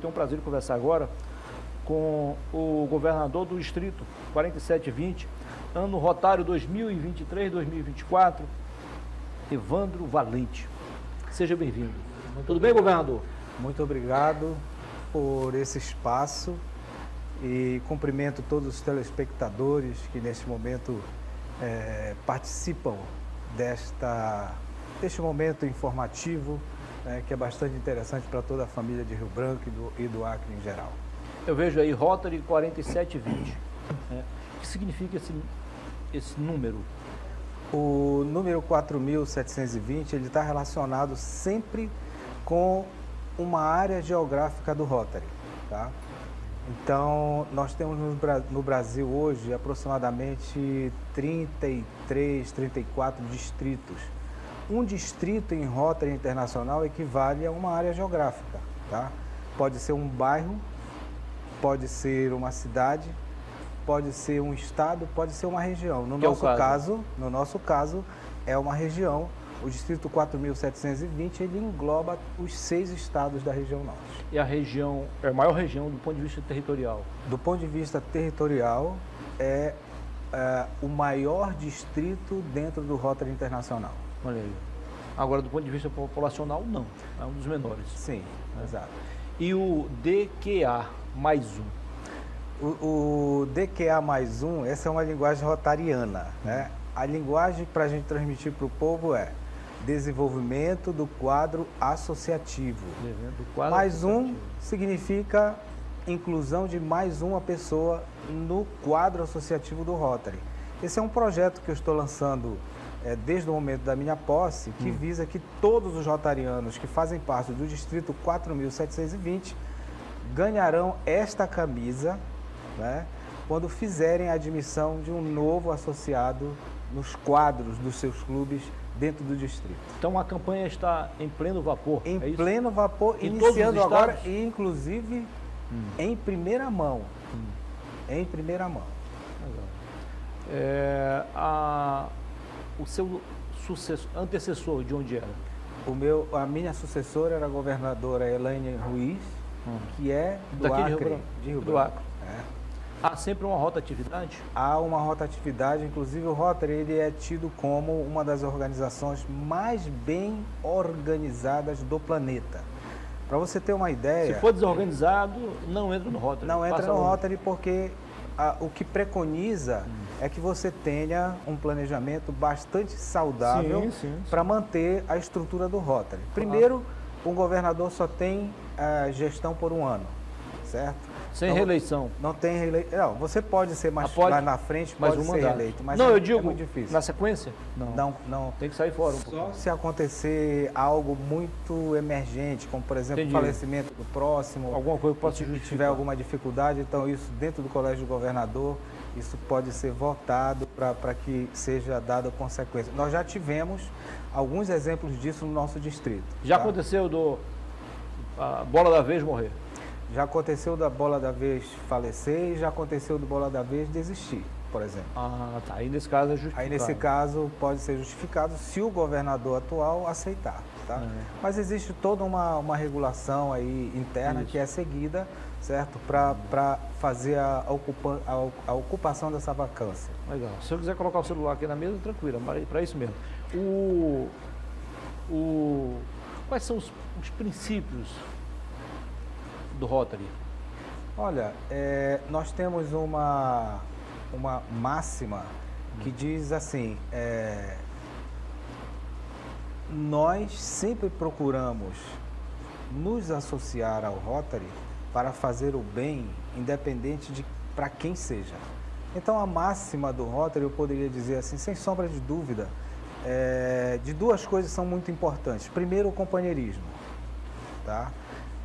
tenho o prazer de conversar agora com o governador do Distrito 4720, ano rotário 2023-2024, Evandro Valente. Seja bem-vindo. Tudo bem, governador? Muito obrigado por esse espaço e cumprimento todos os telespectadores que neste momento participam deste momento informativo, que é bastante interessante para toda a família de Rio Branco e do Acre em geral. Eu vejo aí Rotary 4720. O que significa esse número? O número 4.720 ele está relacionado sempre com uma área geográfica do Rotary, tá? Então, nós temos no Brasil hoje aproximadamente 33, 34 distritos. Um distrito em Rotary Internacional equivale a uma área geográfica, tá? Pode ser um bairro, pode ser uma cidade, pode ser um estado, pode ser uma região. No nosso caso, é uma região. O Distrito 4.720, ele engloba os 6 estados da região norte. E a região, é a maior região do ponto de vista territorial? Do ponto de vista territorial, é o maior distrito dentro do Rotary Internacional. Olha aí. Agora, do ponto de vista populacional, não. É um dos menores. Sim, exato. E o DQA mais um? O DQA mais um, essa é uma linguagem rotariana, né? A linguagem para a gente transmitir para o povo é desenvolvimento do quadro associativo. Mais um significa inclusão de mais uma pessoa no quadro associativo do Rotary. Esse é um projeto que eu estou lançando desde o momento da minha posse, que visa que todos os rotarianos que fazem parte do Distrito 4.720 ganharão esta camisa, né, quando fizerem a admissão de um novo associado nos quadros dos seus clubes dentro do distrito. Então a campanha está em pleno vapor? Em pleno vapor, iniciando agora e inclusive em primeira mão. Em primeira mão. O seu antecessor, de onde era? A minha sucessora era a governadora Elaine Ruiz, que é do Acre, de Rio Branco. Há sempre uma rotatividade? Há uma rotatividade, inclusive o Rotary ele é tido como uma das organizações mais bem organizadas do planeta. Para você ter uma ideia... Se for desorganizado, não entra no Rotary. Não entra no Rotary porque o que preconiza é que você tenha um planejamento bastante saudável para manter a estrutura do Rotary. Primeiro, o governador só tem gestão por um ano, certo? Sem reeleição? Não tem reeleição. Não, você pode ser mais lá na frente, pode ser reeleito, mas eu digo, é muito difícil. Na sequência? Não. Tem que sair fora um pouco. Só se acontecer algo muito emergente, como por exemplo o falecimento do próximo, alguma coisa que possa justificar. Tiver alguma dificuldade, então isso dentro do Colégio do Governador, isso pode ser votado para que seja dada consequência. Nós já tivemos alguns exemplos disso no nosso distrito. Já aconteceu a bola da vez morrer? Já aconteceu da bola da vez falecer e já aconteceu do bola da vez desistir, por exemplo. Tá. Aí nesse caso é justificado. Aí nesse caso pode ser justificado se o governador atual aceitar, tá? Mas existe toda uma regulação aí interna que é seguida, certo? Para fazer a ocupação dessa vacância. Legal. Se eu quiser colocar o celular aqui na mesa, tranquilo, para isso mesmo. Quais são os princípios do Rotary? Olha, nós temos uma máxima que diz assim, nós sempre procuramos nos associar ao Rotary para fazer o bem, independente de para quem seja. Então a máxima do Rotary, eu poderia dizer assim, sem sombra de dúvida, de duas coisas são muito importantes. Primeiro, o companheirismo, tá?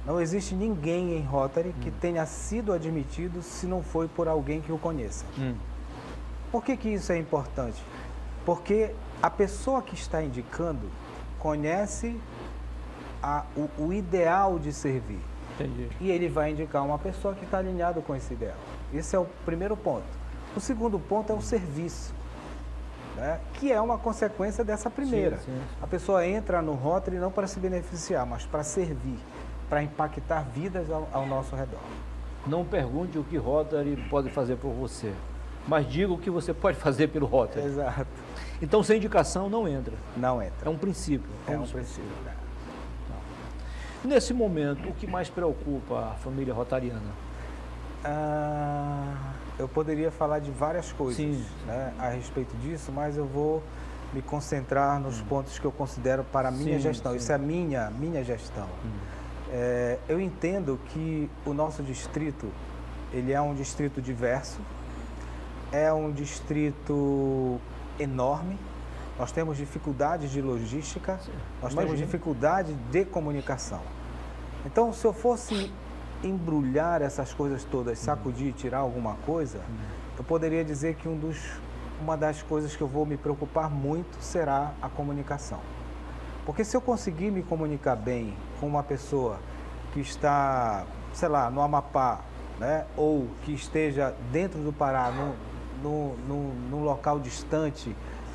Não existe ninguém em Rotary que tenha sido admitido se não foi por alguém que o conheça. Por que isso é importante? Porque a pessoa que está indicando conhece o ideal de servir. Entendi. E ele vai indicar uma pessoa que está alinhada com esse ideal. Esse é o primeiro ponto. O segundo ponto é o serviço, né? Que é uma consequência dessa primeira. Sim. A pessoa entra no Rotary não para se beneficiar, mas para servir. para impactar vidas ao nosso redor. Não pergunte o que Rotary pode fazer por você, mas diga o que você pode fazer pelo Rotary. Exato. Então, sem indicação, não entra. Não entra. É um princípio. É um princípio. Nesse momento, o que mais preocupa a família rotariana? Eu poderia falar de várias coisas, Sim. né, a respeito disso, mas eu vou me concentrar nos pontos que eu considero para a minha Sim, gestão. sim. Isso é a minha gestão. Eu entendo que o nosso distrito, ele é um distrito diverso, é um distrito enorme, nós temos dificuldades de logística, nós temos dificuldade de comunicação. Então, se eu fosse embrulhar essas coisas todas, sacudir, tirar alguma coisa, eu poderia dizer que uma das coisas que eu vou me preocupar muito será a comunicação. Porque se eu conseguir me comunicar bem com uma pessoa que está, sei lá, no Amapá, né, ou que esteja dentro do Pará, num local distante,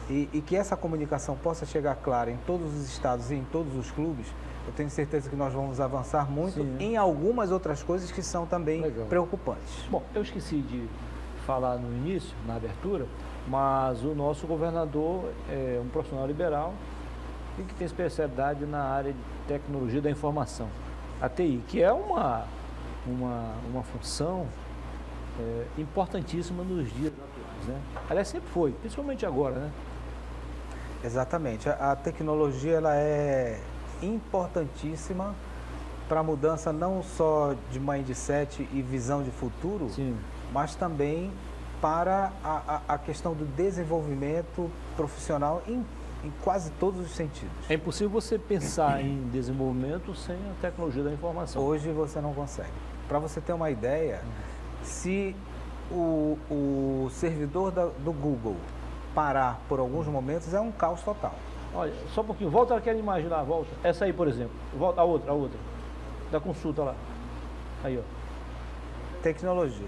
e que essa comunicação possa chegar clara em todos os estados e em todos os clubes, eu tenho certeza que nós vamos avançar muito em algumas outras coisas que são também preocupantes. Bom, eu esqueci de falar no início, na abertura, mas o nosso governador é um profissional liberal e que tem especialidade na área de tecnologia da informação, a TI, que é uma função importantíssima nos dias atuais, né? Aliás, sempre foi, principalmente agora, né? Exatamente. A tecnologia ela é importantíssima para a mudança não só de mindset e visão de futuro, mas também para a questão do desenvolvimento profissional em quase todos os sentidos. É impossível você pensar em desenvolvimento sem a tecnologia da informação. Hoje você não consegue. Para você ter uma ideia, se o servidor do Google parar por alguns momentos, é um caos total. Olha, só um pouquinho, volta aquela imagem lá, volta. Essa aí, por exemplo. Volta a outra. Da consulta lá. Aí, ó. Tecnologia.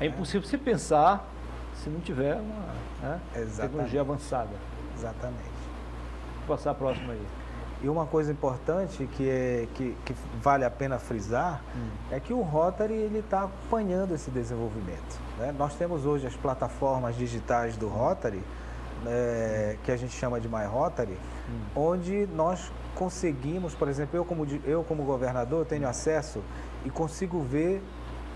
É impossível você pensar se não tiver uma tecnologia avançada. Exatamente. Vou passar a próxima aí. E uma coisa importante que vale a pena frisar é que o Rotary está acompanhando esse desenvolvimento, né? Nós temos hoje as plataformas digitais do Rotary, que a gente chama de My Rotary, onde nós conseguimos, por exemplo, eu como governador tenho acesso e consigo ver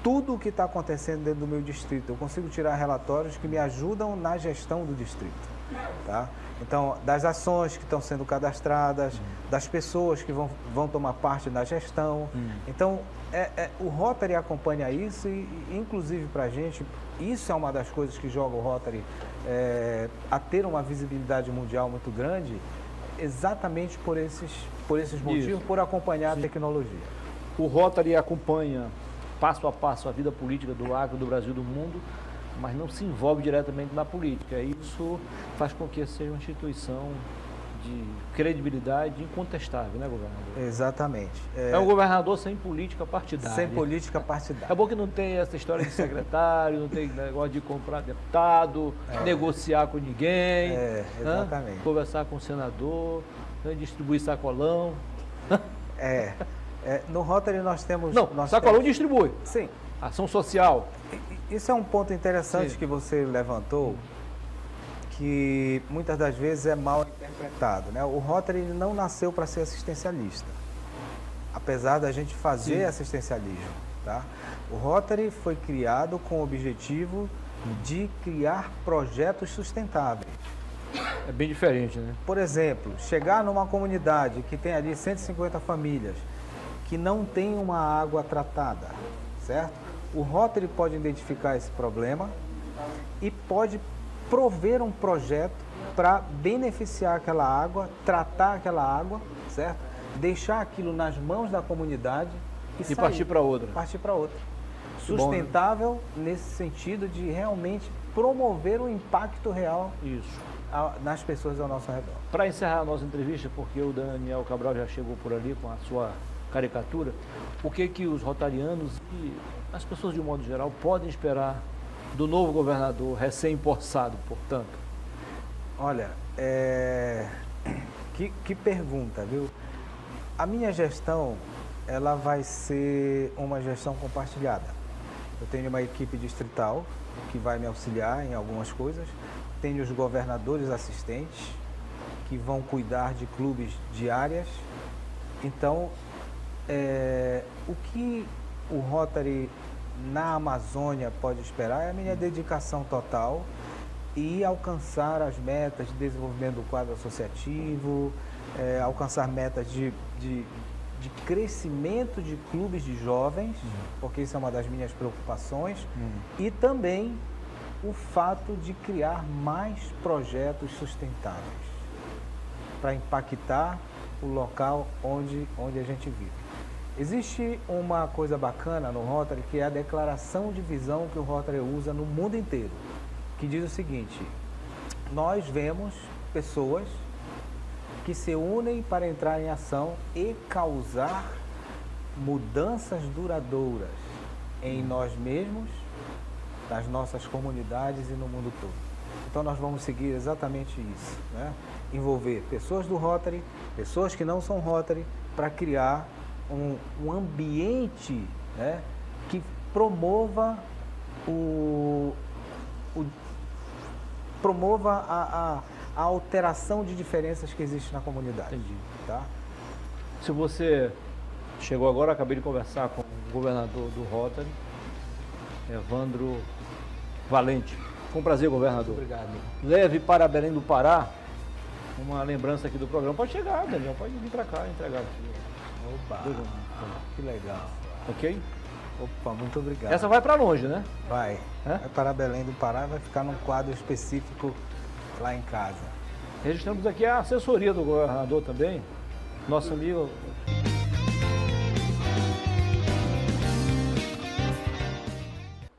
tudo o que está acontecendo dentro do meu distrito. Eu consigo tirar relatórios que me ajudam na gestão do distrito, tá? Então, das ações que estão sendo cadastradas, das pessoas que vão tomar parte na gestão. Então, o Rotary acompanha isso e, inclusive, para a gente, isso é uma das coisas que joga o Rotary a ter uma visibilidade mundial muito grande, exatamente por esses motivos, por acompanhar a tecnologia. O Rotary acompanha passo a passo a vida política do agro, do Brasil, do mundo, mas não se envolve diretamente na política. Isso faz com que seja uma instituição de credibilidade incontestável, né, governador? Exatamente. É um governador sem política partidária. Sem política partidária. É bom que não tem essa história de secretário, não tem negócio de comprar deputado, negociar com ninguém, exatamente. Conversar com o senador, distribuir sacolão. No Rotary nós temos... Sacolão distribui. Sim. Ação social. Isso é um ponto interessante que você levantou, que muitas das vezes é mal interpretado, né? O Rotary ele não nasceu para ser assistencialista, apesar da gente fazer assistencialismo, tá? O Rotary foi criado com o objetivo de criar projetos sustentáveis. É bem diferente, né? Por exemplo, chegar numa comunidade que tem ali 150 famílias, que não tem uma água tratada, certo? O Rotary pode identificar esse problema e pode prover um projeto para beneficiar aquela água, tratar aquela água, certo? Deixar aquilo nas mãos da comunidade e partir para outra. Partir para outra. Sustentável nesse sentido de realmente promover o impacto real nas pessoas ao nosso redor. Para encerrar a nossa entrevista, porque o Daniel Cabral já chegou por ali com a sua caricatura, o que os rotarianos e as pessoas de um modo geral podem esperar do novo governador recém-empossado, portanto? Olha, que pergunta, viu? A minha gestão, ela vai ser uma gestão compartilhada. Eu tenho uma equipe distrital que vai me auxiliar em algumas coisas. Tenho os governadores assistentes que vão cuidar de clubes de áreas. Então, o que o Rotary na Amazônia pode esperar é a minha dedicação total e alcançar as metas de desenvolvimento do quadro associativo, alcançar metas de crescimento de clubes de jovens, porque isso é uma das minhas preocupações, e também o fato de criar mais projetos sustentáveis para impactar o local onde a gente vive. Existe uma coisa bacana no Rotary, que é a declaração de visão que o Rotary usa no mundo inteiro, que diz o seguinte: nós vemos pessoas que se unem para entrar em ação e causar mudanças duradouras em nós mesmos, nas nossas comunidades e no mundo todo. Então nós vamos seguir exatamente isso, né? Envolver pessoas do Rotary, pessoas que não são Rotary, para criar um ambiente, né, que promova a alteração de diferenças que existe na comunidade. Entendi. Tá? Se você chegou agora, acabei de conversar com o governador do Rotary, Evandro Valente. Com prazer, governador. Obrigado. Leve para Belém do Pará uma lembrança aqui do programa. Pode chegar, Daniel, pode vir para cá entregar aqui. Opa, que legal. Ok? Opa, muito obrigado. Essa vai para longe, né? Vai para Belém do Pará, vai ficar num quadro específico lá em casa. Registramos aqui a assessoria do governador também, nosso amigo